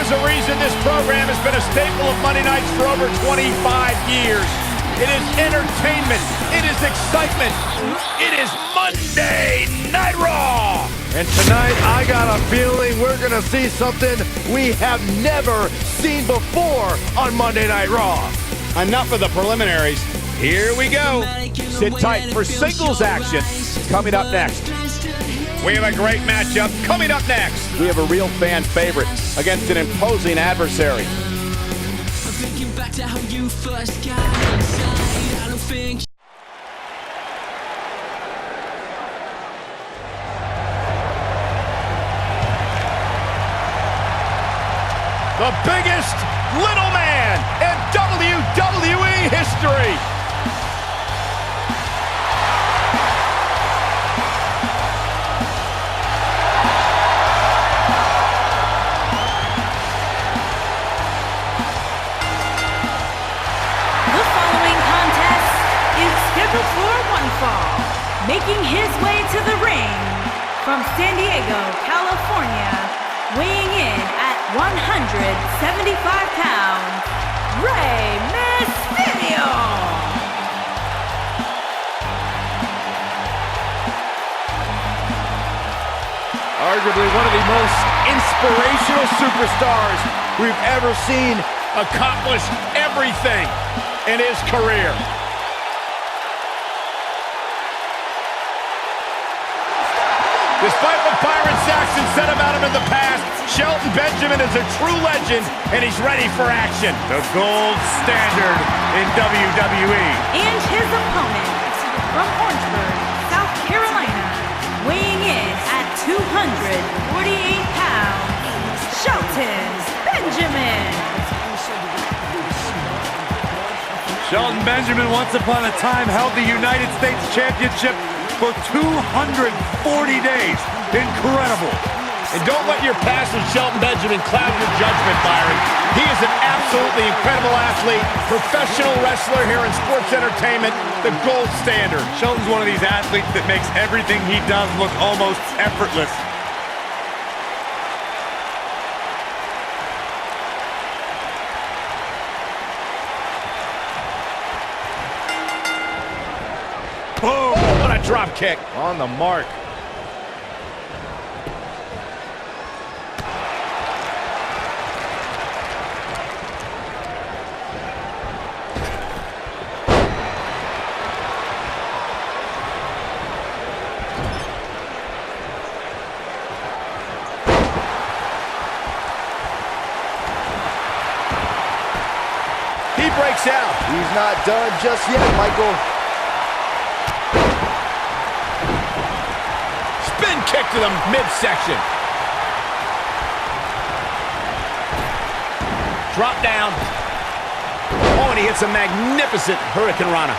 There's a reason this program has been a staple of Monday nights for over 25 years. It is entertainment. It is excitement. It is Monday Night Raw. And tonight, I got a feeling we're going to see something we have never seen before on Monday Night Raw. Enough of the preliminaries. Here we go. Sit tight for singles action coming up next. We have a great matchup coming up next. We have a real fan favorite against an imposing adversary. Thinking back to how you first got inside, I don't think the biggest little man in WWE history. Making his way to the ring from San Diego, California, weighing in at 175 pounds, Rey Mysterio. Arguably one of the most inspirational superstars we've ever seen accomplish everything in his career. Despite what Byron Saxton said about him in the past, Shelton Benjamin is a true legend, and he's ready for action. The gold standard in WWE. And his opponent from Orangeburg, South Carolina, weighing in at 248 pounds, Shelton Benjamin. Shelton Benjamin once upon a time held the United States Championship for 240 days. Incredible. And don't let your past with Shelton Benjamin cloud your judgment, Byron. He is an absolutely incredible athlete, professional wrestler here in sports entertainment, the gold standard. Shelton's one of these athletes that makes everything he does look almost effortless. Boom! What a drop kick. On the mark. He breaks out. He's not done just yet, Michael. Spin kick to the midsection. Drop down. Oh, and he hits a magnificent Hurricane Rana.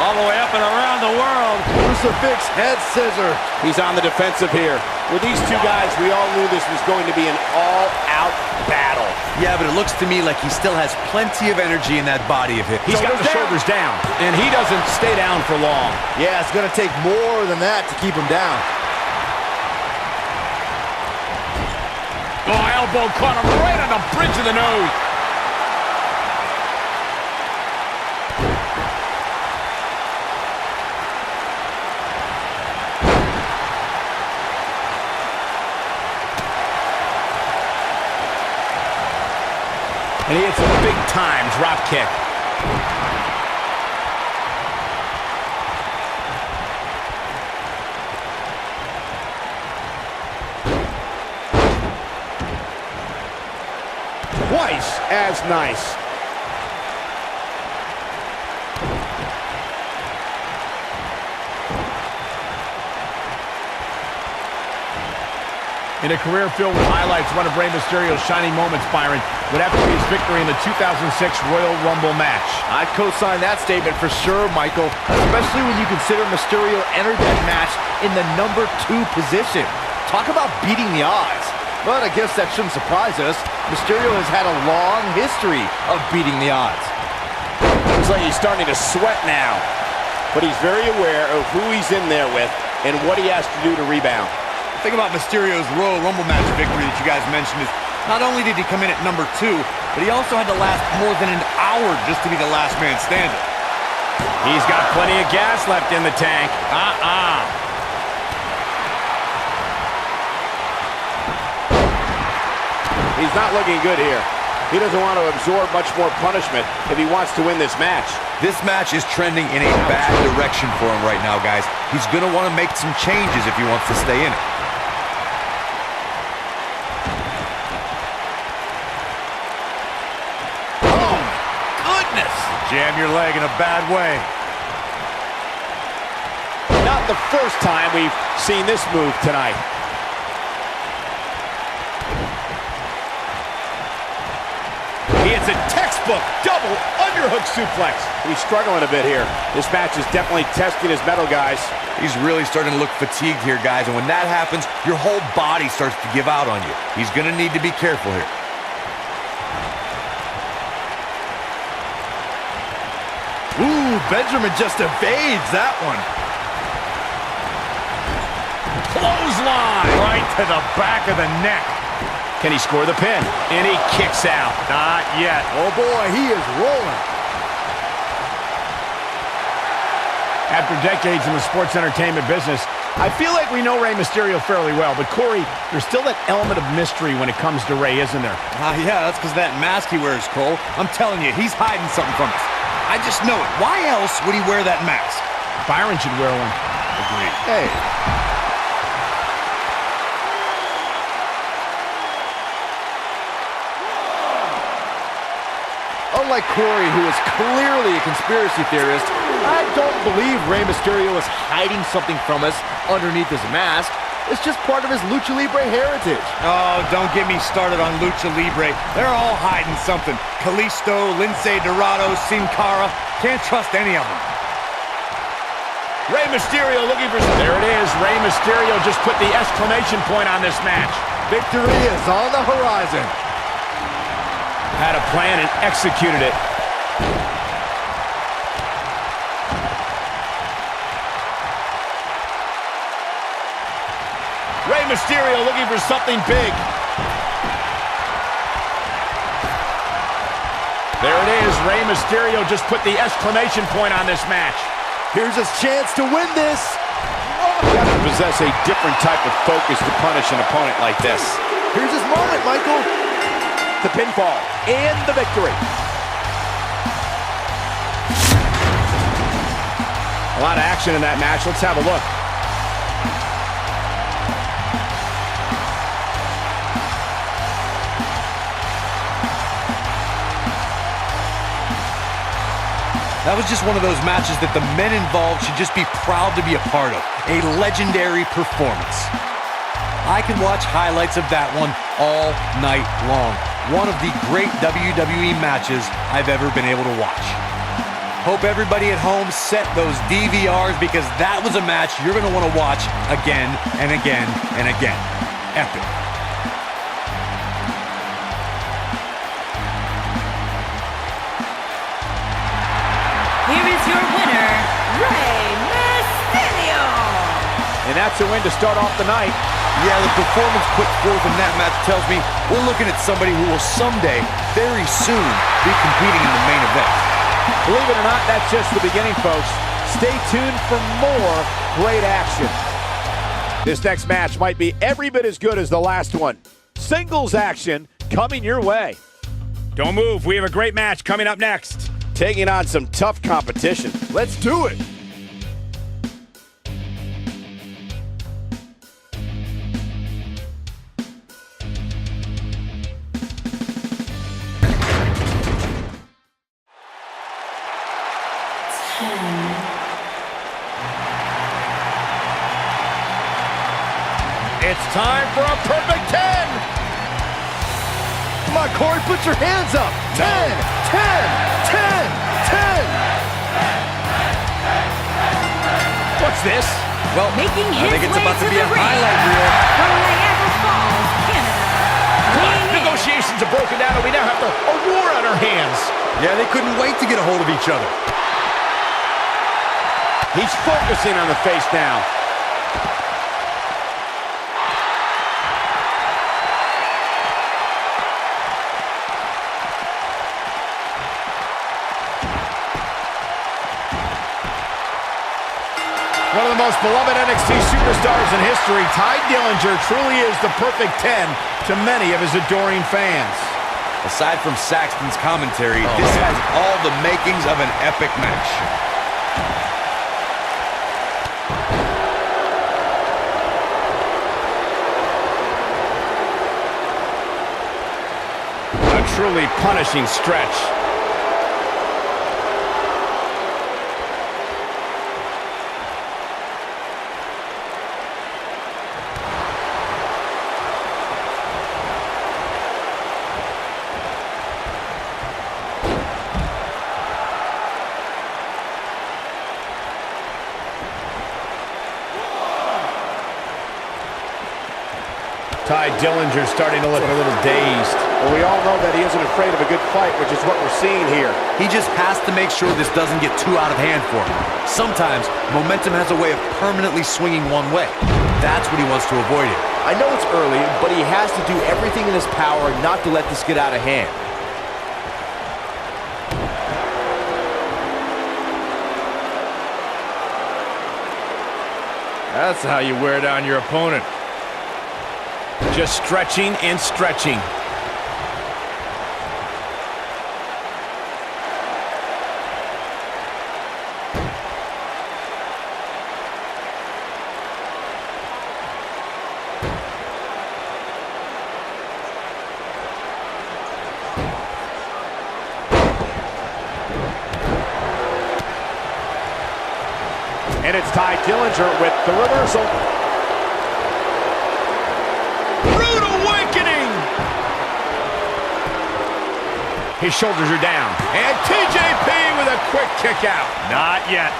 All the way up and around the world. Crucifix head scissor. He's on the defensive here. With these two guys, we all knew this was going to be an all-out battle. Yeah, but it looks to me like he still has plenty of energy in that body of his. He's got the shoulders down, and he doesn't stay down for long. Yeah, it's going to take more than that to keep him down. Oh, elbow caught him right on the bridge of the nose. And he hits a big-time drop kick. Twice as nice. In a career filled with highlights, one of Rey Mysterio's shining moments, Byron, would have to be his victory in the 2006 Royal Rumble match. I'd co-sign that statement for sure, Michael, especially when you consider Mysterio entered that match in the number 2 position. Talk about beating the odds. But I guess that shouldn't surprise us. Mysterio has had a long history of beating the odds. Looks like he's starting to sweat now. But he's very aware of who he's in there with and what he has to do to rebound. The thing about Mysterio's Royal Rumble match victory that you guys mentioned is not only did he come in at number 2, but he also had to last more than an hour just to be the last man standing. He's got plenty of gas left in the tank. He's not looking good here. He doesn't want to absorb much more punishment if he wants to win this match. This match is trending in a bad direction for him right now, guys. He's going to want to make some changes if he wants to stay in it. Oh, goodness! Jam your leg in a bad way. Not the first time we've seen this move tonight. He hits a textbook double underhook suplex. He's struggling a bit here. This match is definitely testing his mettle, guys. He's really starting to look fatigued here, guys, and when that happens, your whole body starts to give out on you. He's going to need to be careful here. Ooh, Benjamin just evades that one. Clothesline right to the back of the neck. Can he score the pin? And he kicks out. Not yet. Oh boy, he is rolling. After decades in the sports entertainment business, I feel like we know Rey Mysterio fairly well. But Corey, there's still that element of mystery when it comes to Rey, isn't there? Yeah, that's because that mask he wears, Cole. I'm telling you, he's hiding something from us. I just know it. Why else would he wear that mask? Byron should wear one. Agreed. Hey. Unlike Corey, who is clearly a conspiracy theorist, I don't believe Rey Mysterio is hiding something from us underneath his mask. It's just part of his Lucha Libre heritage. Oh, don't get me started on Lucha Libre. They're all hiding something. Kalisto, Lince Dorado, Sin Cara. Can't trust any of them. Rey Mysterio looking for... There it is. Rey Mysterio just put the exclamation point on this match. Victory is on the horizon. Had a plan and executed it. Rey Mysterio looking for something big. There it is. Rey Mysterio just put the exclamation point on this match. Here's his chance to win this. You have to possess a different type of focus to punish an opponent like this. Here's his moment, Michael. The pinfall and the victory. A lot of action in that match. Let's have a look. That was just one of those matches that the men involved should just be proud to be a part of. A legendary performance. I could watch highlights of that one all night long. One of the great WWE matches I've ever been able to watch. Hope everybody at home set those DVRs because that was a match you're going to want to watch again and again and again. Epic. Here is your winner, Rey Mysterio. And that's a win to start off the night. Yeah, the performance put forth in that match tells me we're looking at somebody who will someday, very soon, be competing in the main event. Believe it or not, that's just the beginning, folks. Stay tuned for more great action. This next match might be every bit as good as the last one. Singles action coming your way. Don't move. We have a great match coming up next. Taking on some tough competition. Let's do it. It's time for a perfect 10. Come on, Corey, put your hands up. 10, 10, 10, 10. What's this? Well, Making I his think it's way about to to be the a ring highlight reel. from Niagara Falls, Canada. Weighing in Negotiations have broken down and we now have a war on our hands. Yeah, they couldn't wait to get a hold of each other. He's focusing on the face now. One of the most beloved NXT superstars in history, Tye Dillinger truly is the perfect 10 to many of his adoring fans. Aside from Saxton's commentary, this has all the makings of an epic match. A truly punishing stretch. Tye Dillinger starting to look a little dazed. Well, we all know that he isn't afraid of a good fight, which is what we're seeing here. He just has to make sure this doesn't get too out of hand for him. Sometimes, momentum has a way of permanently swinging one way. That's what he wants to avoid here. I know it's early, but he has to do everything in his power not to let this get out of hand. That's how you wear down your opponent. Just stretching and stretching. And it's Tye Dillinger with the reversal. Rude awakening! His shoulders are down. And TJP with a quick kick out. Not yet.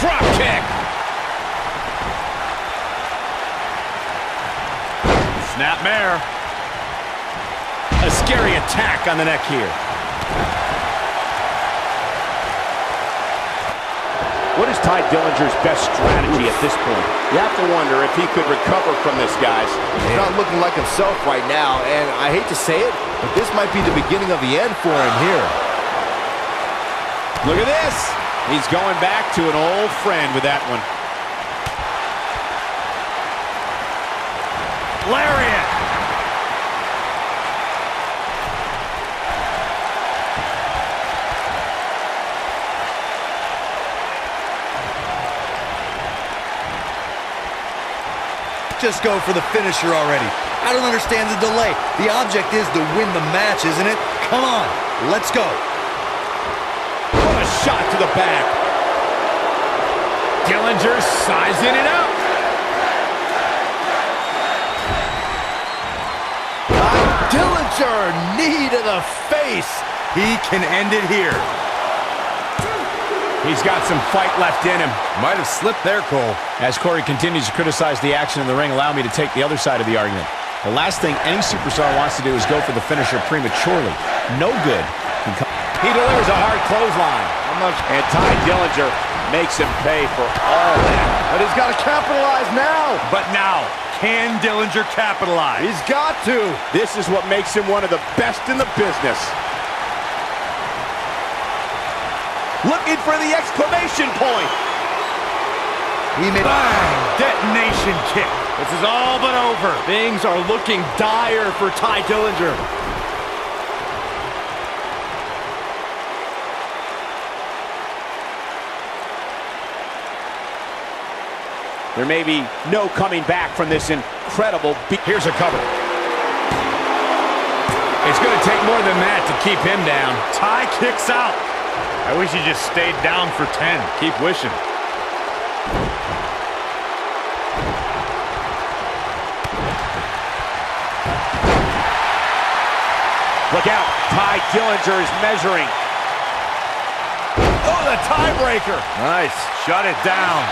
Drop kick. Snapmare. A scary attack on the neck here. What is Tye Dillinger's best strategy at this point? You have to wonder if he could recover from this, guys. He's not looking like himself right now, and I hate to say it, but this might be the beginning of the end for him here. Look at this. He's going back to an old friend with that one. Lariat. Just go for the finisher already. I don't understand the delay. The object is to win the match, isn't it? Come on, let's go. What a shot to the back. Dillinger sizing it up. Dillinger, knee to the face. He can end it here. He's got some fight left in him. Might have slipped there, Cole. As Corey continues to criticize the action in the ring, allow me to take the other side of the argument. The last thing any superstar wants to do is go for the finisher prematurely. No good. He delivers a hard clothesline. And Tye Dillinger makes him pay for all that. But he's got to capitalize now. But now, can Dillinger capitalize? He's got to. This is what makes him one of the best in the business. Looking for the exclamation point. He made Bang! Detonation kick. This is all but over. Things are looking dire for Tye Dillinger. There may be no coming back from this incredible beat. Here's a cover. It's going to take more than that to keep him down. Tye kicks out. I wish he just stayed down for 10. Keep wishing. Look out. Tye Dillinger is measuring. Oh, the tiebreaker. Nice. Shut it down.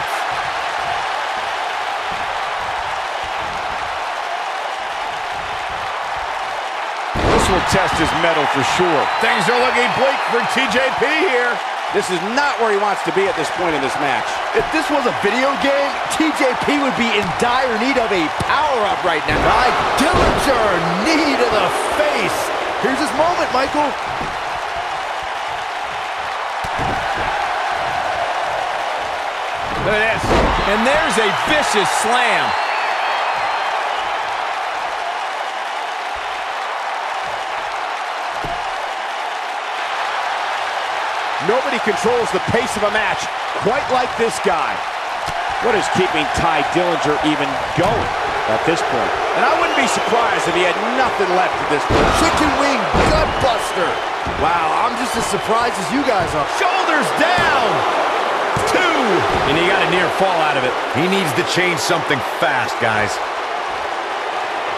This will test his mettle for sure. Things are looking bleak for TJP here. This is not where he wants to be at this point in this match. If this was a video game, TJP would be in dire need of a power-up right now. By Dillinger, knee to the face. Here's his moment, Michael. Look at this. And there's a vicious slam. Nobody controls the pace of a match quite like this guy. What is keeping Ty Dillinger even going at this point? And I wouldn't be surprised if he had nothing left at this point. Chicken wing gut buster. Wow, I'm just as surprised as you guys are. Shoulders down. 2. And he got a near fall out of it. He needs to change something fast, guys.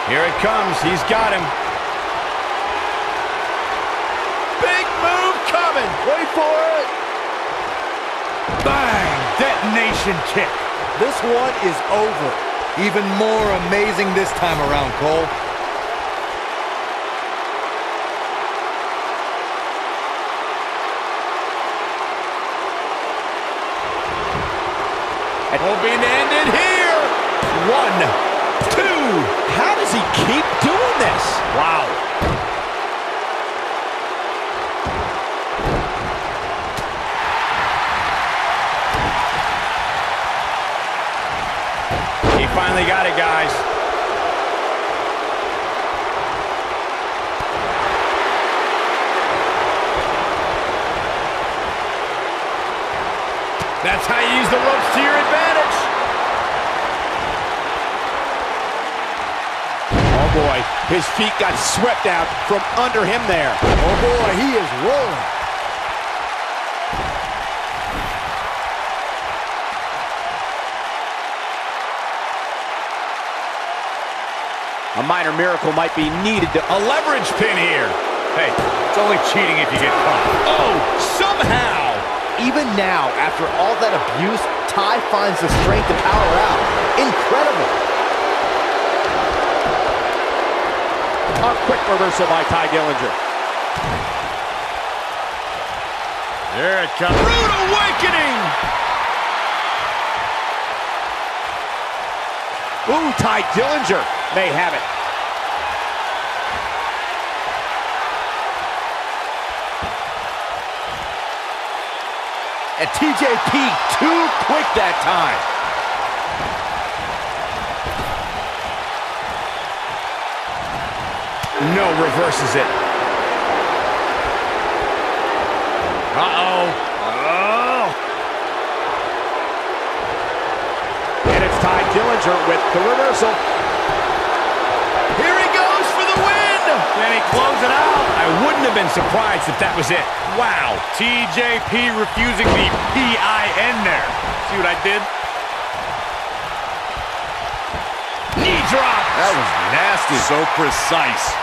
Here it comes. He's got him. Big move coming. Wait for it. Bang! Detonation kick. This one is over. Even more amazing this time around, Cole. Hoping to end it here. 1, 2. How does he keep doing this? Wow. He finally got it, guys. That's how you use the ropes to your advantage. Oh boy, his feet got swept out from under him there. Oh boy, he is rolling. A minor miracle might be needed to... A leverage pin here. Hey, it's only cheating if you get caught. Oh, somehow. Even now, after all that abuse, Ty finds the strength to power out. Incredible. A quick reversal by Ty Dillinger. There it comes. Rude awakening. Ooh, Ty Dillinger may have it. And TJP too quick that time. No, reverses it. Uh-oh. Oh. And it's Ty Dillinger with the reversal. Here he goes for the win. Can he close it out? I wouldn't have been surprised if that was it. Wow. TJP refusing the P-I-N there. See what I did? Knee drop. That was nasty. So precise.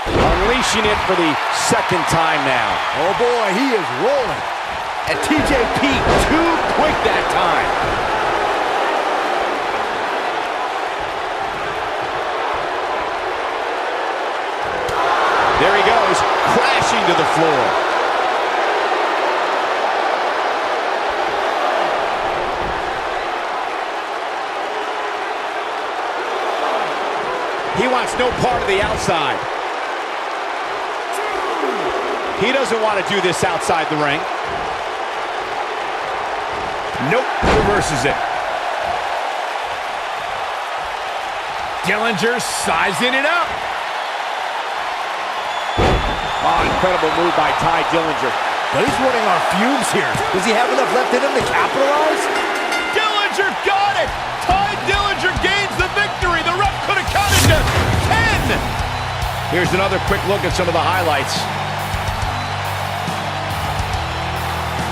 Unleashing it for the second time now. Oh boy, he is rolling. And TJP too quick that time. There he goes, crashing to the floor. He wants no part of the outside. He doesn't want to do this outside the ring. Nope, reverses it. Dillinger sizing it up. Oh, incredible move by Ty Dillinger. But he's running on fumes here. Does he have enough left in him to capitalize? Dillinger got it! Ty Dillinger gains the victory. The ref could have counted to 10. Here's another quick look at some of the highlights.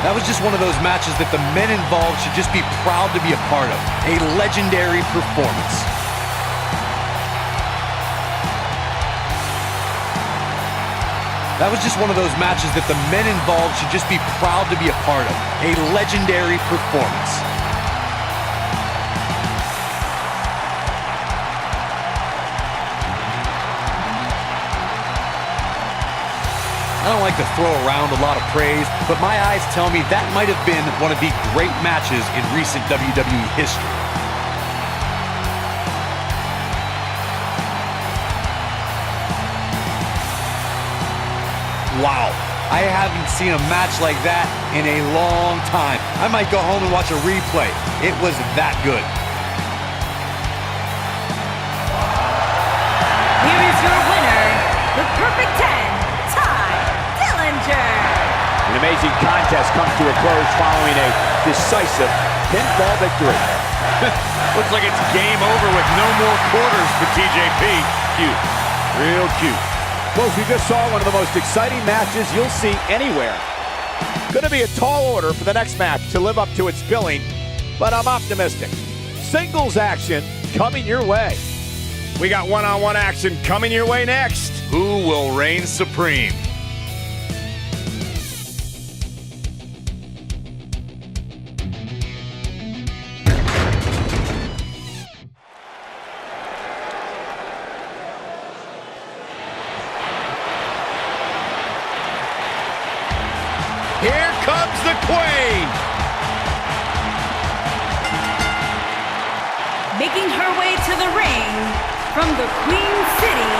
That was just one of those matches that the men involved should just be proud to be a part of. A legendary performance. That was just one of those matches that the men involved should just be proud to be a part of. A legendary performance. I don't like to throw around a lot of praise, but my eyes tell me that might have been one of the great matches in recent WWE history. Wow, I haven't seen a match like that in a long time. I might go home and watch a replay. It was that good. Here is your winner, the Perfect 10, Ty Dillinger. An amazing contest comes to a close following a decisive pinfall victory. Looks like it's game over with no more quarters for TJP. Cute. Real cute. Folks, we just saw one of the most exciting matches you'll see anywhere. Going to be a tall order for the next match to live up to its billing, but I'm optimistic. Singles action coming your way. We got one-on-one action coming your way next. Who will reign supreme? Here comes the Queen. Making her way to the ring from the Queen City,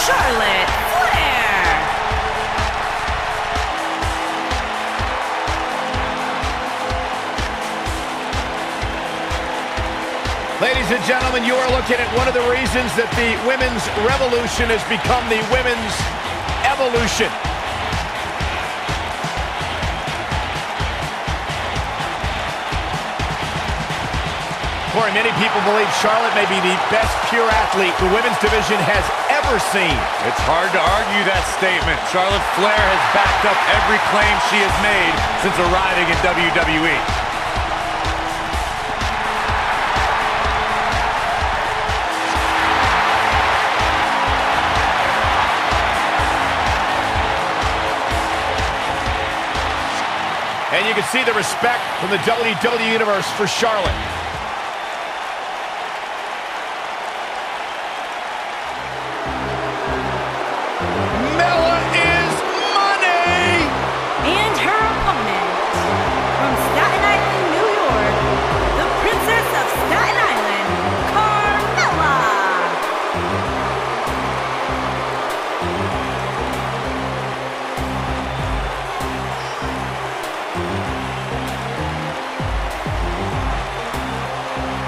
Charlotte Flair. Ladies and gentlemen, you are looking at one of the reasons that the women's revolution has become the women's evolution. Corey, many people believe Charlotte may be the best pure athlete the women's division has ever seen. It's hard to argue that statement. Charlotte Flair has backed up every claim she has made since arriving in WWE. And you can see the respect from the WWE Universe for Charlotte. And her opponent, from Staten Island, New York, the Princess of Staten Island, Carmella.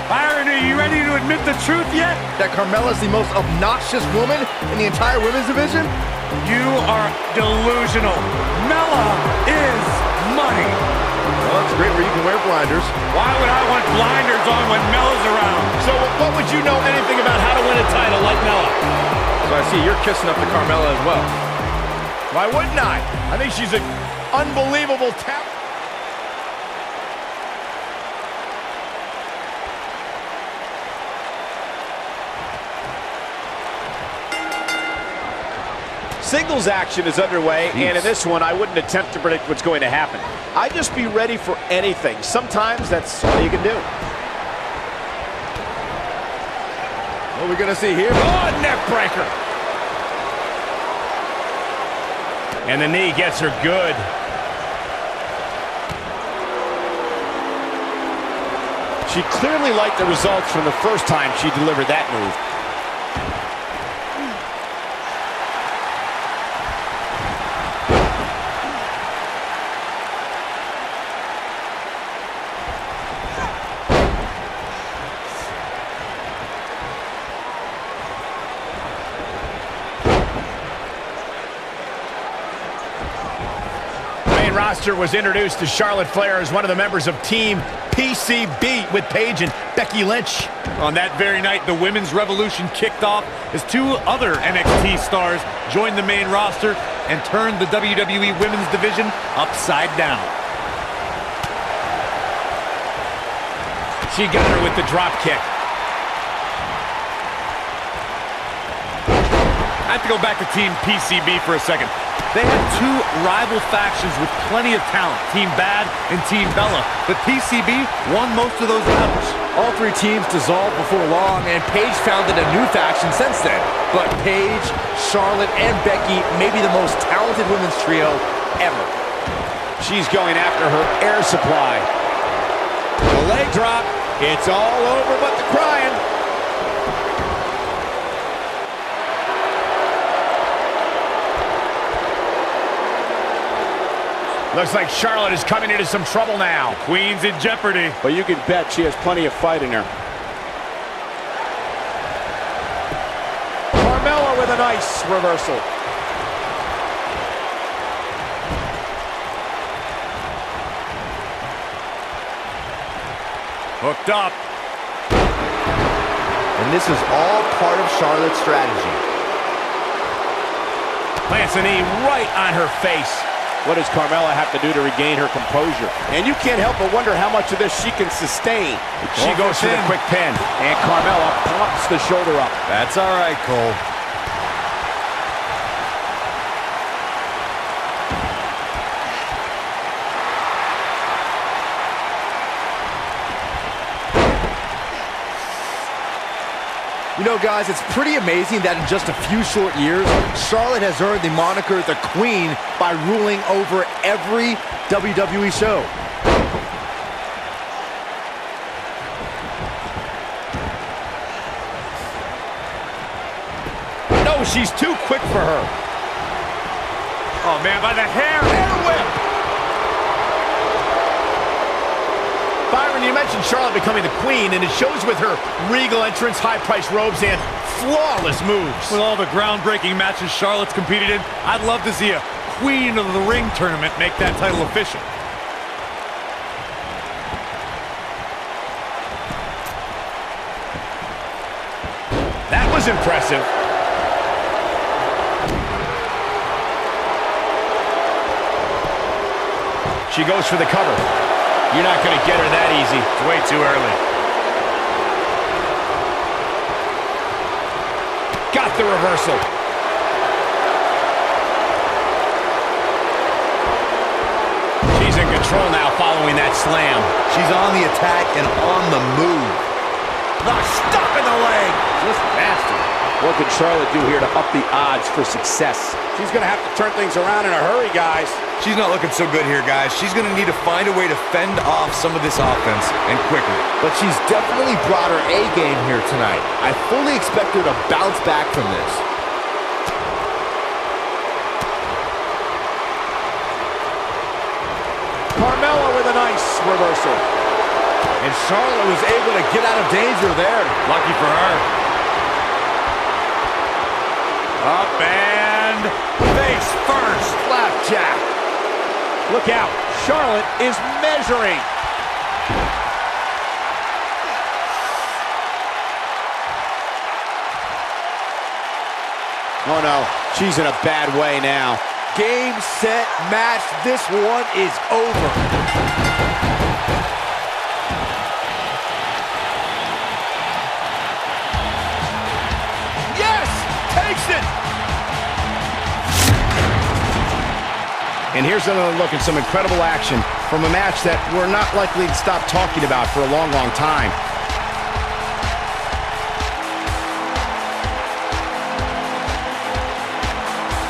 Byron, are you ready to admit the truth yet? That Carmella's the most obnoxious woman in the entire women's division? You are delusional. Mella is money. Well, it's great where you can wear blinders. Why would I want blinders on when Mella's around? So what would you know anything about how to win a title like Mella? So I see you're kissing up to Carmella as well. Why wouldn't I? I think she's an unbelievable talent. Singles action is underway, and in this one, I wouldn't attempt to predict what's going to happen. I'd just be ready for anything. Sometimes that's all you can do. What are we going to see here? Oh, neck breaker. And the knee gets her good. She clearly liked the results from the first time she delivered that move. Roster was introduced to Charlotte Flair as one of the members of Team PCB with Paige and Becky Lynch. On that very night, the Women's Revolution kicked off as two other NXT stars joined the main roster and turned the WWE Women's Division upside down. She got her with the drop kick. I have to go back to Team PCB for a second. They had two rival factions with plenty of talent, Team Bad and Team Bella, but PCB won most of those battles. All three teams dissolved before long, and Paige founded a new faction since then. But Paige, Charlotte, and Becky may be the most talented women's trio ever. She's going after her air supply. The leg drop. It's all over but the crying. Looks like Charlotte is coming into some trouble now. Queen's in jeopardy. But you can bet she has plenty of fight in her. Carmella with a nice reversal. Hooked up. And this is all part of Charlotte's strategy. Plants a knee right on her face. What does Carmella have to do to regain her composure? And you can't help but wonder how much of this she can sustain. She goes for the quick pin, and Carmella pops the shoulder up. That's all right, Cole. You know, guys, it's pretty amazing that in just a few short years, Charlotte has earned the moniker the Queen by ruling over every WWE show. No, she's too quick for her. Oh, man, by the hair. Hair whip. Byron, you mentioned Charlotte becoming the Queen, and it shows with her regal entrance, high-priced robes, and flawless moves. With all the groundbreaking matches Charlotte's competed in, I'd love to see a Queen of the Ring tournament make that title official. That was impressive. She goes for the cover. You're not going to get her that easy. It's way too early. Got the reversal. She's in control now following that slam. She's on the attack and on the move. The stop in the leg. Just nasty. What can Charlotte do here to up the odds for success? She's going to have to turn things around in a hurry, guys. She's not looking so good here, guys. She's going to need to find a way to fend off some of this offense, and quickly. But she's definitely brought her A game here tonight. I fully expect her to bounce back from this. Carmella with a nice reversal. And Charlotte was able to get out of danger there. Lucky for her. Up and face first. Flapjack. Look out. Charlotte is measuring. Oh, no. She's in a bad way now. Game, set, match. This one is over. And here's another look at some incredible action from a match that we're not likely to stop talking about for a long, long time.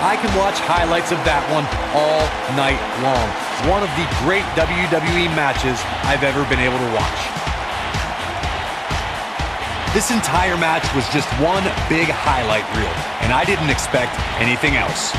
I can watch highlights of that one all night long. One of the great WWE matches I've ever been able to watch. This entire match was just one big highlight reel, and I didn't expect anything else.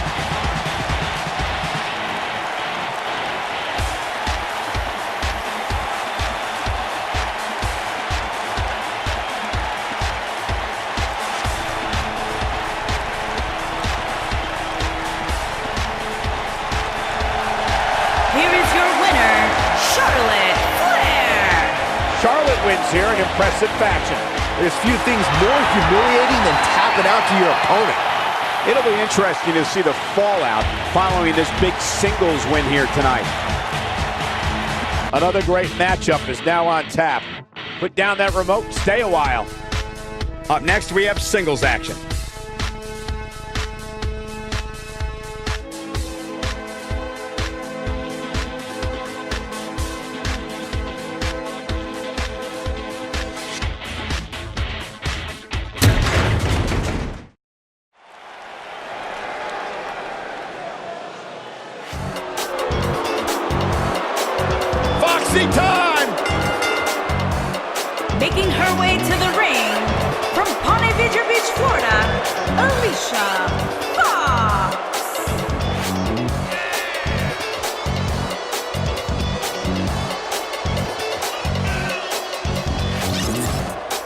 Charlotte wins here in impressive fashion. There's few things more humiliating than tapping out to your opponent. It'll be interesting to see the fallout following this big singles win here tonight. Another great matchup is now on tap. Put down that remote, stay a while. Up next, we have singles action. Foxy time! Making her way to the ring from Ponte Vedra Beach, Florida, Alicia Fox.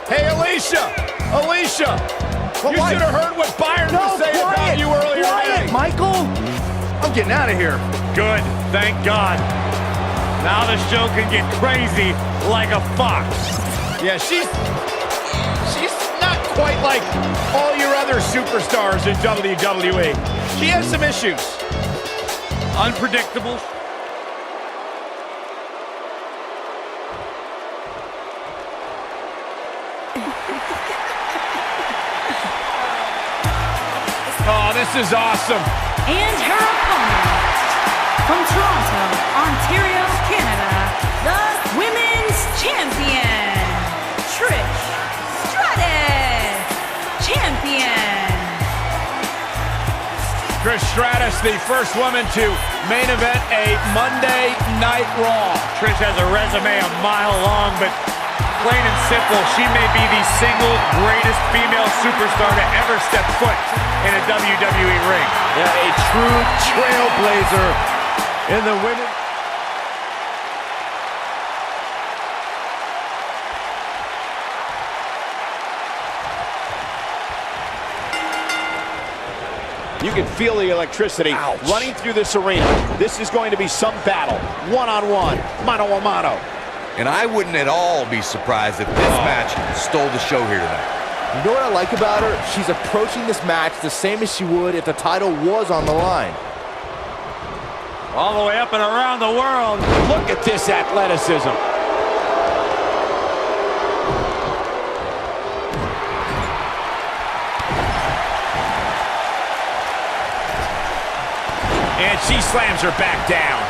Hey, Alicia! Alicia! Well, you should have heard what Byron was saying about you earlier today. Michael! I'm getting out of here. Good, thank God. Now the show can get crazy like a fox. Yeah, she's not quite like all your other superstars in WWE. She has some issues. Unpredictable. Oh, this is awesome. And her opponent, from Toronto, Ontario, Canada, the Women's Champion, Trish Stratus, Champion. Trish Stratus, the first woman to main event a Monday Night Raw. Trish has a resume a mile long, but plain and simple, she may be the single greatest female superstar to ever step foot in a WWE ring. Yeah, a true trailblazer in the women. You can feel the electricity running through this arena. This is going to be some battle. One-on-one, mano-a-mano. And I wouldn't at all be surprised if this match stole the show here tonight. You know what I like about her? She's approaching this match the same as she would if the title was on the line. All the way up and around the world. Look at this athleticism. And she slams her back down.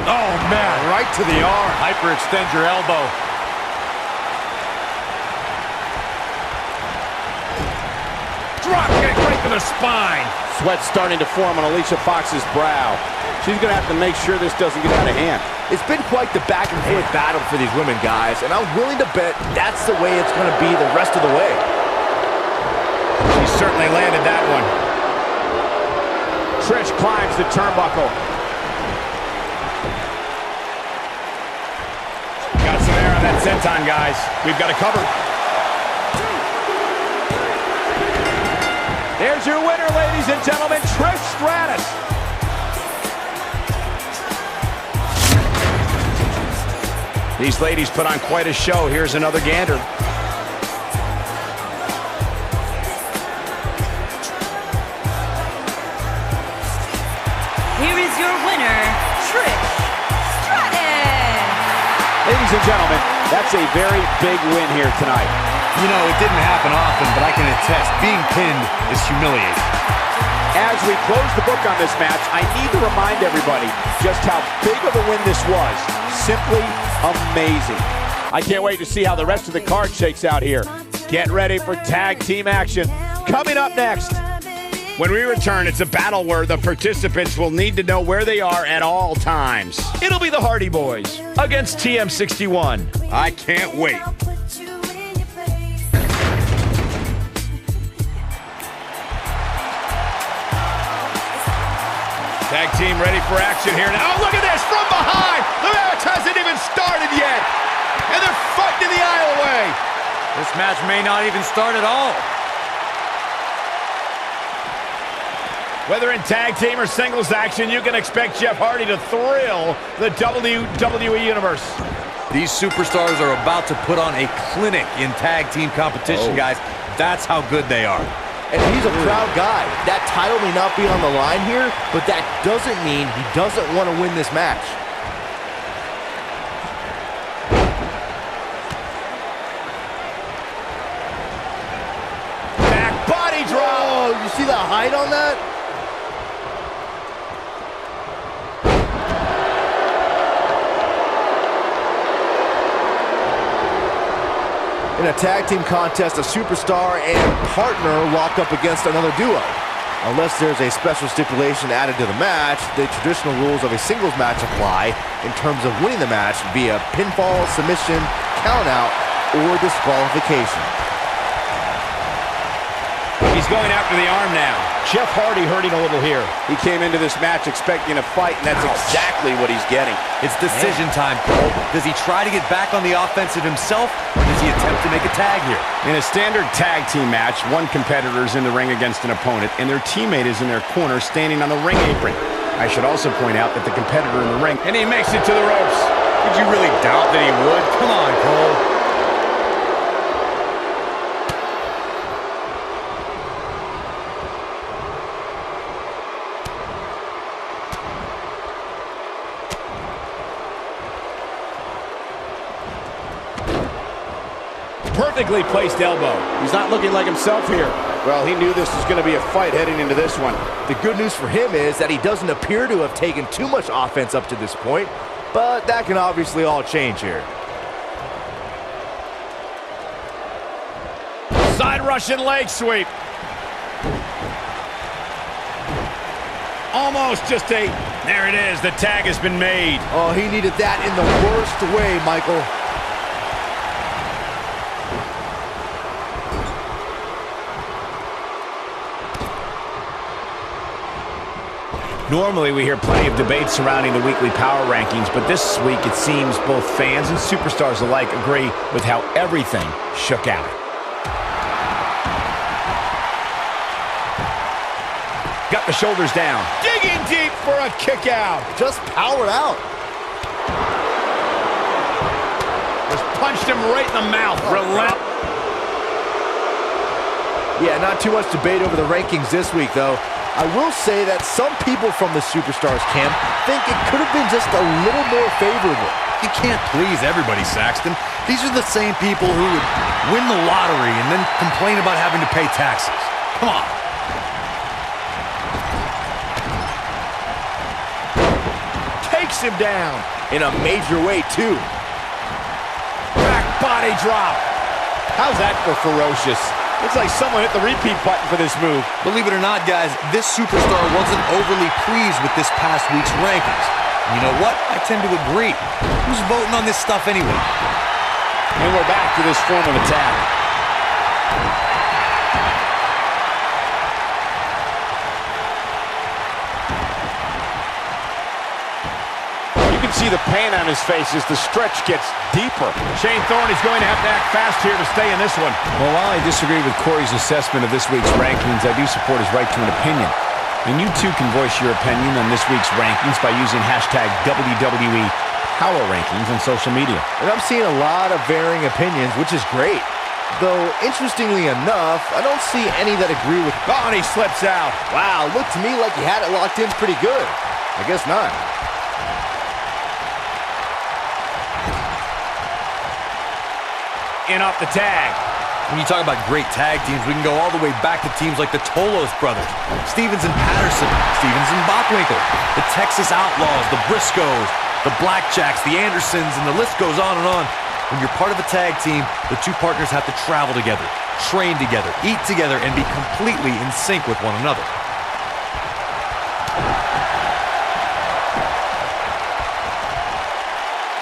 Oh, man, right to the arm. Hyperextend your elbow. Drop kick right to the spine. Sweat starting to form on Alicia Fox's brow. She's going to have to make sure this doesn't get out of hand. It's been quite the back and forth battle for these women, guys, and I'm willing to bet that's the way it's going to be the rest of the way. She certainly landed that one. Trish climbs the turnbuckle. Got some air on that senton, guys. We've got it covered. There's your winner, ladies and gentlemen, Trish Stratus. These ladies put on quite a show. Here's another gander. Here is your winner, Trish Stratus. Ladies and gentlemen, that's a very big win here tonight. You know, it didn't happen often, but I can attest, being pinned is humiliating. As we close the book on this match, I need to remind everybody just how big of a win this was. Simply amazing. I can't wait to see how the rest of the card shakes out here. Get ready for tag team action. Coming up next. When we return, it's a battle where the participants will need to know where they are at all times. It'll be the Hardy Boys against TM61. I can't wait. Tag team ready for action here now. Oh, look at this from behind. The match hasn't even started yet. And they're fighting the aisle away. This match may not even start at all. Whether in tag team or singles action, you can expect Jeff Hardy to thrill the WWE Universe. These superstars are about to put on a clinic in tag team competition, guys. That's how good they are. And he's a proud guy. That title may not be on the line here, but that doesn't mean he doesn't want to win this match. Back body drop. Oh, you see the height on that? In a tag team contest, a superstar and partner lock up against another duo. Unless there's a special stipulation added to the match, the traditional rules of a singles match apply in terms of winning the match via pinfall, submission, countout, or disqualification. He's going after the arm now. Jeff Hardy hurting a little here. He came into this match expecting a fight, and that's exactly what he's getting. It's decision time, Cole. Does he try to get back on the offensive himself, or does he attempt to make a tag here? In a standard tag team match, one competitor is in the ring against an opponent, and their teammate is in their corner standing on the ring apron. I should also point out that the competitor in the ring, and he makes it to the ropes. Would you really doubt that he would? Come on, Cole. Perfectly placed elbow. He's not looking like himself here. Well, he knew this was going to be a fight heading into this one. The good news for him is that he doesn't appear to have taken too much offense up to this point, but that can obviously all change here. Side Russian leg sweep. Almost just a... There it is. The tag has been made. Oh, he needed that in the worst way, Michael. Normally, we hear plenty of debate surrounding the weekly power rankings, but this week it seems both fans and superstars alike agree with how everything shook out. Got the shoulders down. Digging deep for a kick out. Just powered out. Just punched him right in the mouth. Yeah, not too much debate over the rankings this week, though. I will say that some people from the Superstars camp think it could have been just a little more favorable. You can't please everybody, Saxton. These are the same people who would win the lottery and then complain about having to pay taxes. Come on. Takes him down in a major way, too. Back body drop. How's that for ferocious? Looks like someone hit the repeat button for this move. Believe it or not, guys, this superstar wasn't overly pleased with this past week's rankings. And you know what? I tend to agree. Who's voting on this stuff anyway? And we're back to this form of attack. See the pain on his face as the stretch gets deeper. Shane Thorne is going to have to act fast here to stay in this one. Well, while I disagree with Corey's assessment of this week's rankings, I do support his right to an opinion. And you too can voice your opinion on this week's rankings by using hashtag WWE Power Rankings on social media. And I'm seeing a lot of varying opinions, which is great. Though, interestingly enough, I don't see any that agree with... Oh, and he slips out. Wow, looked to me like he had it locked in pretty good. I guess not. In off the tag. When you talk about great tag teams, we can go all the way back to teams like the Tolos brothers, Stevens and Patterson, Stevens and Bockwinkel, the Texas Outlaws, the Briscoes, the Blackjacks, the Andersons, and the list goes on and on. When you're part of a tag team, the two partners have to travel together, train together, eat together, and be completely in sync with one another.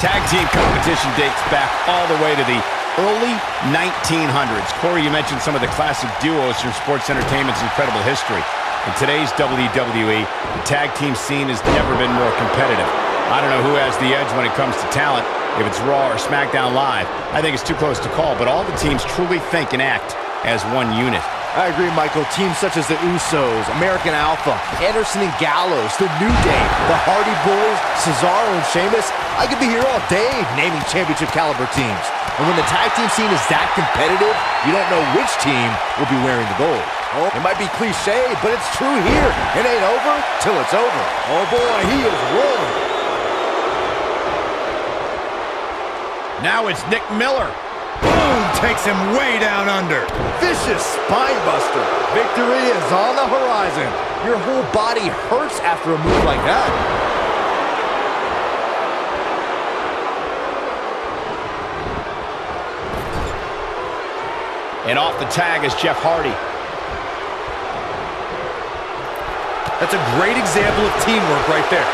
Tag team competition dates back all the way to the early 1900s. Corey, you mentioned some of the classic duos from sports entertainment's incredible history. In today's WWE, the tag team scene has never been more competitive. I don't know who has the edge when it comes to talent, if it's Raw or SmackDown Live. I think it's too close to call, but all the teams truly think and act as one unit. I agree, Michael. Teams such as the Usos, American Alpha, Anderson and Gallows, The New Day, the Hardy Boys, Cesaro and Sheamus. I could be here all day naming championship caliber teams. And when the tag team scene is that competitive, you don't know which team will be wearing the gold. Oh, it might be cliche, but it's true here. It ain't over till it's over. Oh boy, he is rolling. Now it's Nick Miller. Boom! Takes him way down under. Vicious spine buster. Victory is on the horizon. Your whole body hurts after a move like that. And off the tag is Jeff Hardy. That's a great example of teamwork right there.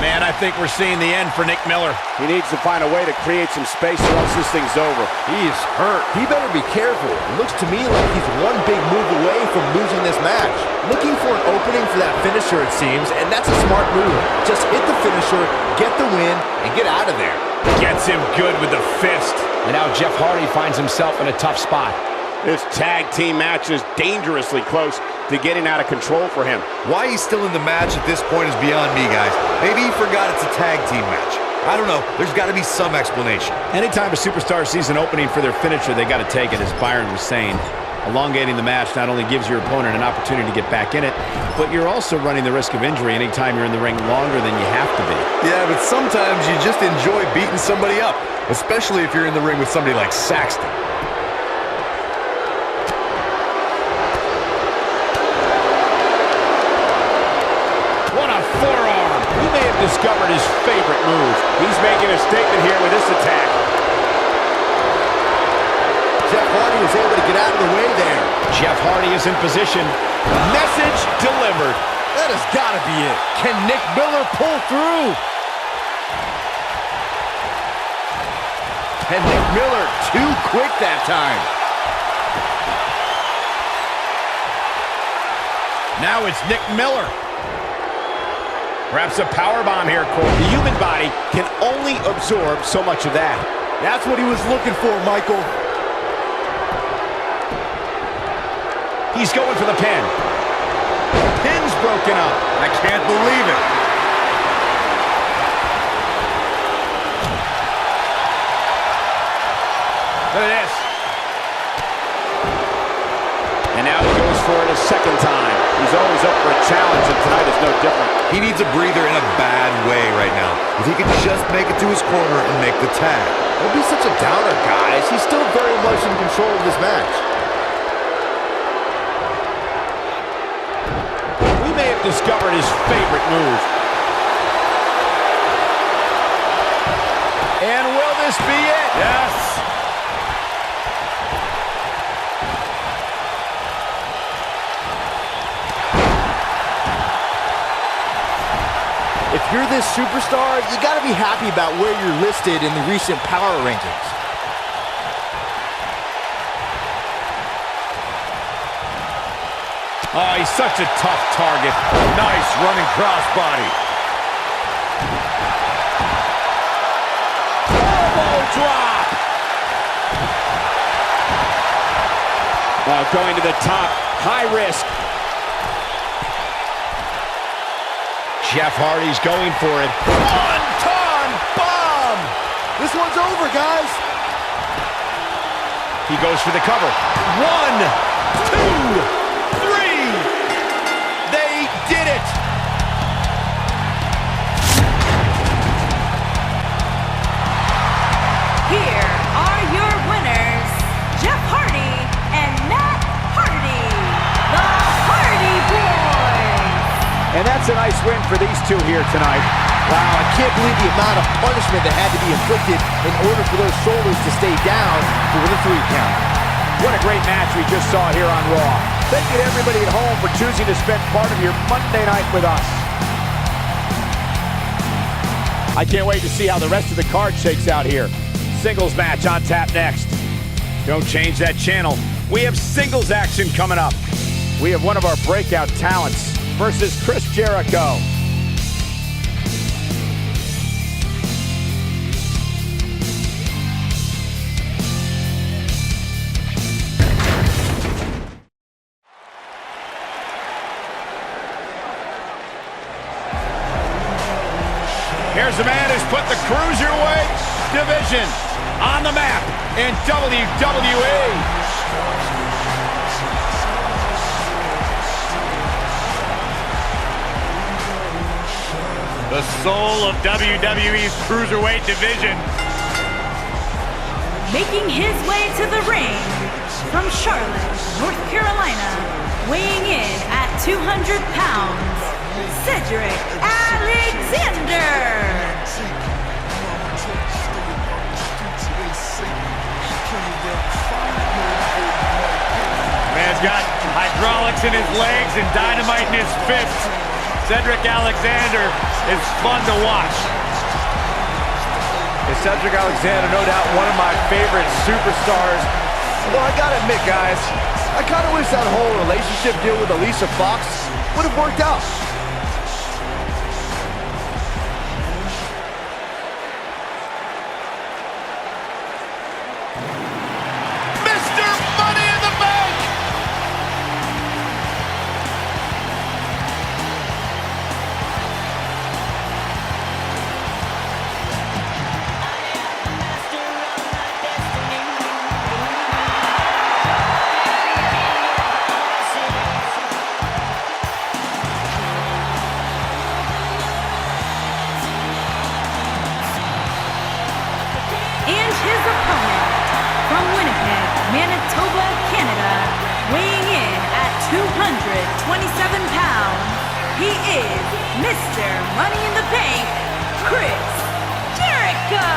Man, I think we're seeing the end for Nick Miller. He needs to find a way to create some space or else this thing's over. He is hurt. He better be careful. It looks to me like he's one big move away from losing this match. Looking for an opening for that finisher, it seems, and that's a smart move. Just hit the finisher, get the win, and get out of there. Gets him good with the fist. And now Jeff Hardy finds himself in a tough spot. This tag team match is dangerously close to getting out of control for him. Why he's still in the match at this point is beyond me, guys. Maybe he forgot it's a tag team match. I don't know. There's got to be some explanation. Anytime a superstar sees an opening for their finisher, they got to take it, as Byron was saying. Elongating the match not only gives your opponent an opportunity to get back in it, but you're also running the risk of injury anytime you're in the ring longer than you have to be. Yeah, but sometimes you just enjoy beating somebody up, especially if you're in the ring with somebody like Saxton. Discovered his favorite move. He's making a statement here with this attack. Jeff Hardy was able to get out of the way there. Jeff Hardy is in position. Message delivered. That has got to be it. Can Nick Miller pull through? And Nick Miller too quick that time. Now it's Nick Miller. Perhaps a powerbomb here, Cole. The human body can only absorb so much of that. That's what he was looking for, Michael. He's going for the pin. Pin's broken up. I can't believe it. Look at this. And now he goes for it a second time. He's always up for a challenge, and tonight is no different. He needs a breather in a bad way right now. If he could just make it to his corner and make the tag. Don't be such a downer, guys. He's still very much in control of this match. We may have discovered his favorite move. And will this be it? Yes. If you're this superstar, you got to be happy about where you're listed in the recent power rankings. Oh, he's such a tough target. Nice running crossbody. Elbow drop. Going to the top. High risk. Jeff Hardy's going for it. One-ton bomb! This one's over, guys. He goes for the cover. 1, 2, 3. They did it. Here are your winners, Jeff Hardy and Matt Hardy, the Hardy Boys. And that's a nice win for these two here tonight. Wow, I can't believe the amount of punishment that had to be inflicted in order for those shoulders to stay down for the 3 count. What a great match we just saw here on Raw. Thank you to everybody at home for choosing to spend part of your Monday night with us. I can't wait to see how the rest of the card shakes out here. Singles match on tap next. Don't change that channel. We have singles action coming up. We have one of our breakout talents versus Chris Jericho. Here's a man who's put the Cruiserweight division on the map in WWE. The soul of WWE's Cruiserweight division. Making his way to the ring from Charlotte, North Carolina, weighing in at 200 pounds, Cedric Alexander. Man's got hydraulics in his legs and dynamite in his fists. Cedric Alexander is fun to watch. And Cedric Alexander, no doubt one of my favorite superstars. Although I gotta admit, guys, I kind of wish that whole relationship deal with Alicia Fox would have worked out. And his opponent, from Winnipeg, Manitoba, Canada, weighing in at 227 pounds, he is Mr. Money in the Bank, Chris Jericho!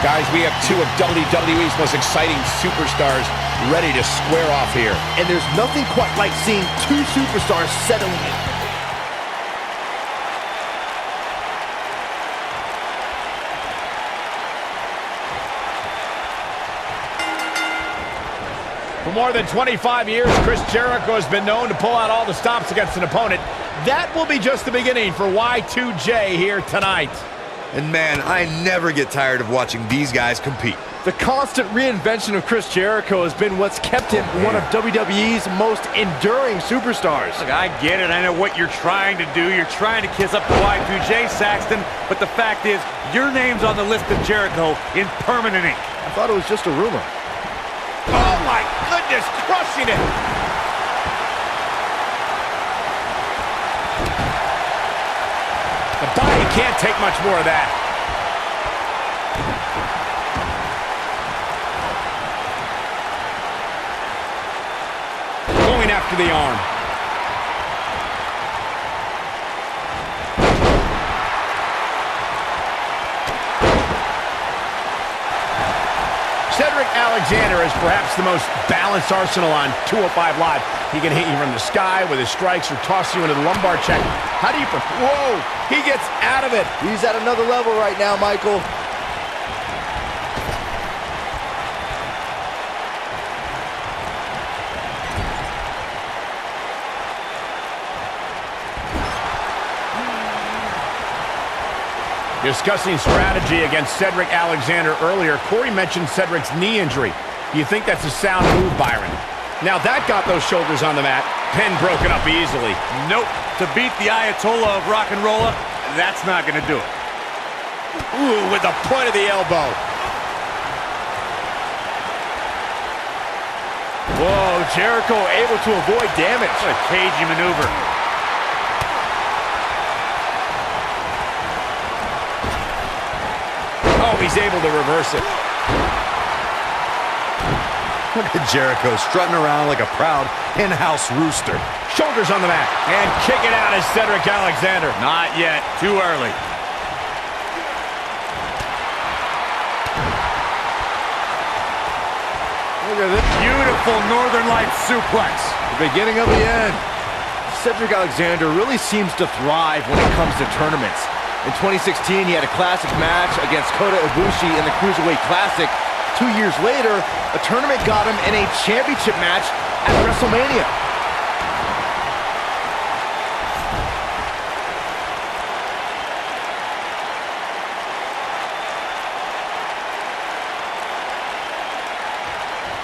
Guys, we have two of WWE's most exciting superstars ready to square off here. And there's nothing quite like seeing two superstars settling in. For more than 25 years, Chris Jericho has been known to pull out all the stops against an opponent. That will be just the beginning for Y2J here tonight. And man, I never get tired of watching these guys compete. The constant reinvention of Chris Jericho has been what's kept him one of WWE's most enduring superstars. Look, I get it. I know what you're trying to do. You're trying to kiss up to Y2J, Saxton. But the fact is, your name's on the list of Jericho in permanent ink. I thought it was just a rumor. Oh my goodness, crushing it! The body can't take much more of that. Going after the arm. Cedric Alexander is perhaps the most balanced arsenal on 205 Live. He can hit you from the sky with his strikes or toss you into the lumbar check. How do you... Whoa! He gets out of it. He's at another level right now, Michael. Discussing strategy against Cedric Alexander earlier, Corey mentioned Cedric's knee injury. Do you think that's a sound move, Byron? Now that got those shoulders on the mat. Pin broken up easily. Nope. To beat the Ayatollah of rock and roll, that's not going to do it. Ooh, with the point of the elbow. Whoa, Jericho able to avoid damage. What a cagey maneuver. Oh, he's able to reverse it. Look at Jericho strutting around like a proud in-house rooster. Shoulders on the mat. And kicking out is Cedric Alexander. Not yet. Too early. Look at this. Beautiful Northern Lights suplex. The beginning of the end. Cedric Alexander really seems to thrive when it comes to tournaments. In 2016, he had a classic match against Kota Ibushi in the Cruiserweight Classic. 2 years later, a tournament got him in a championship match at WrestleMania.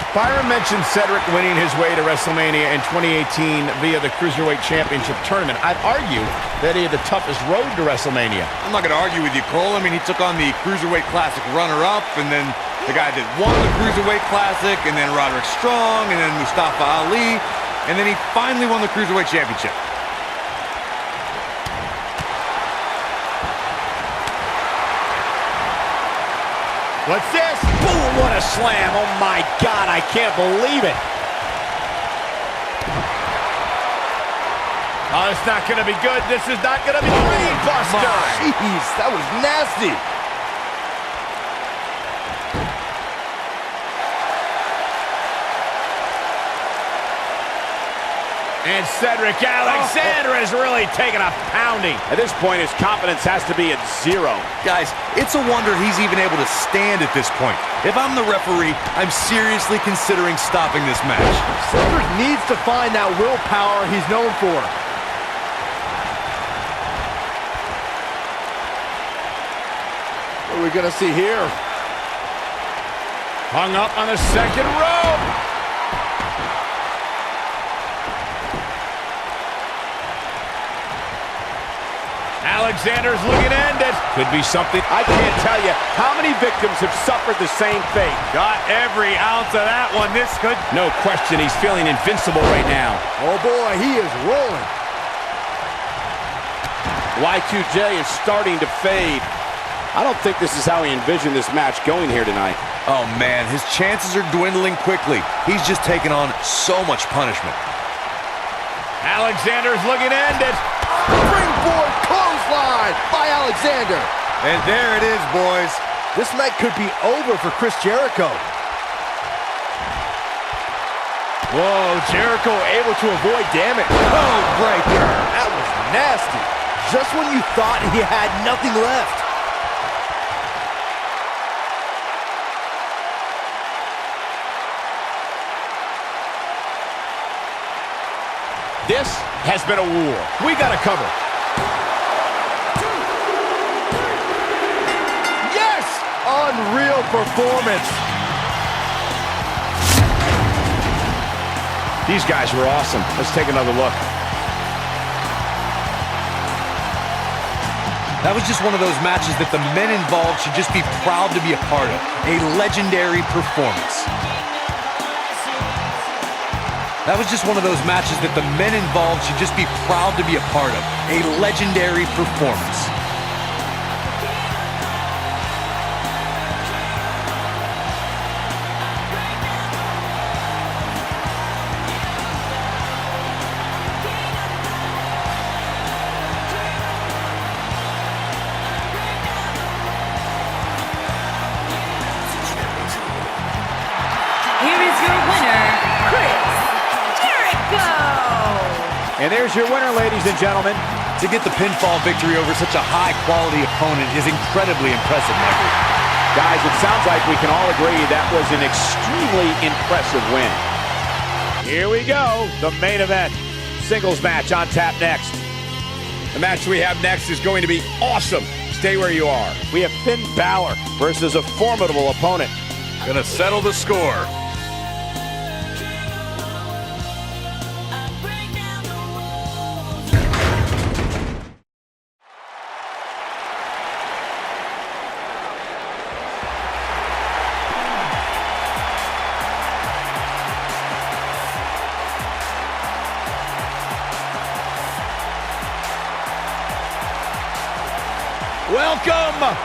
Byron mentioned Cedric winning his way to WrestleMania in 2018 via the Cruiserweight Championship Tournament. I'd argue that he had the toughest road to WrestleMania. I'm not going to argue with you, Cole. I mean, he took on the Cruiserweight Classic runner-up, and then the guy that won the Cruiserweight Classic, and then Roderick Strong, and then Mustafa Ali. and then he finally won the Cruiserweight Championship. What's this? Boom, what a slam. Oh my God, I can't believe it. Oh, it's not going to be good. This is not going to be brain buster. Jeez, that was nasty. And Cedric Alexander is really taking a pounding. At this point, his confidence has to be at zero. Guys, it's a wonder he's even able to stand at this point. If I'm the referee, I'm seriously considering stopping this match. Cedric needs to find that willpower he's known for. What are we gonna see here? Hung up on the second rope. Alexander's looking to end it. Could be something. I can't tell you how many victims have suffered the same fate. Got every ounce of that one. This could... No question, he's feeling invincible right now. Oh boy, he is rolling. Y2J is starting to fade. I don't think this is how he envisioned this match going here tonight. Oh man, his chances are dwindling quickly. He's just taken on so much punishment. Alexander's looking to end it. Springboard clothesline by Alexander. And there it is, boys. This night could be over for Chris Jericho. Whoa, Jericho able to avoid damage. Oh, breaker. That was nasty. Just when you thought he had nothing left. This has been a war. We got to cover. Yes! Unreal performance. These guys were awesome. Let's take another look. That was just one of those matches that the men involved should just be proud to be a part of. A legendary performance. That was just one of those matches that the men involved should just be proud to be a part of. A legendary performance. Here is your winner, Chris Jericho! And there's your winner, ladies and gentlemen. To get the pinfall victory over such a high-quality opponent is incredibly impressive, Michael. Guys, it sounds like we can all agree that was an extremely impressive win. Here we go, the main event. Singles match on tap next. The match we have next is going to be awesome. Stay where you are. We have Finn Balor versus a formidable opponent. Gonna settle the score. Welcome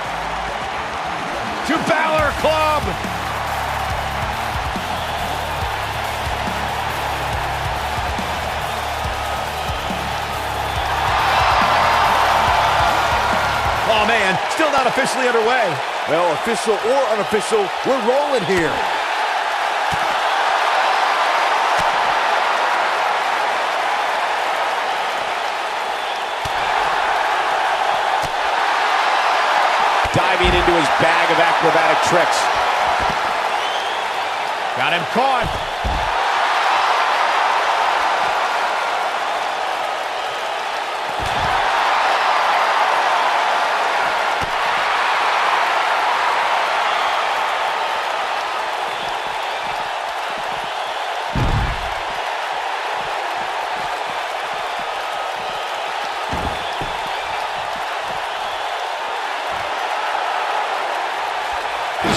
to Balor Club. Oh man, still not officially underway. Well, official or unofficial, we're rolling here. Diving into his bag of acrobatic tricks. Got him caught.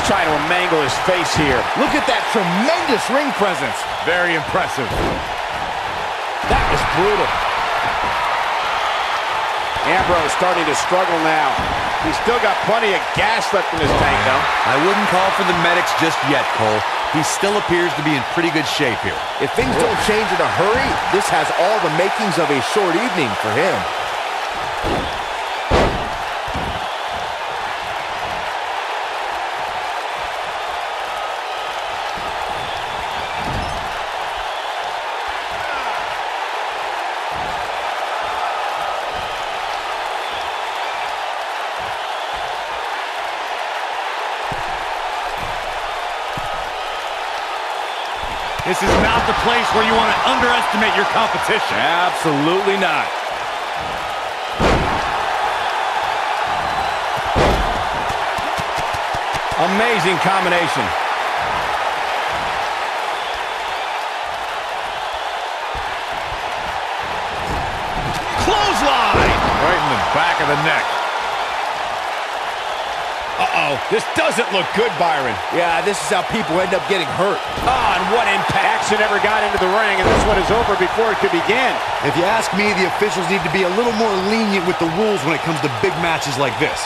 Trying to mangle his face here. Look at that tremendous ring presence. Very impressive. brutal. Ambrose starting to struggle now. He's still got plenty of gas left in his tank, though. I wouldn't call for the medics just yet, Cole. He still appears to be in pretty good shape here. If things don't change in a hurry, this has all the makings of a short evening for him. This is not the place where you want to underestimate your competition. Absolutely not. Amazing combination. Clothesline! Right in the back of the neck. Uh-oh, this doesn't look good, Byron. Yeah, this is how people end up getting hurt. Oh, and what impact. Action never got into the ring, and this one is over before it could begin. If you ask me, the officials need to be a little more lenient with the rules when it comes to big matches like this.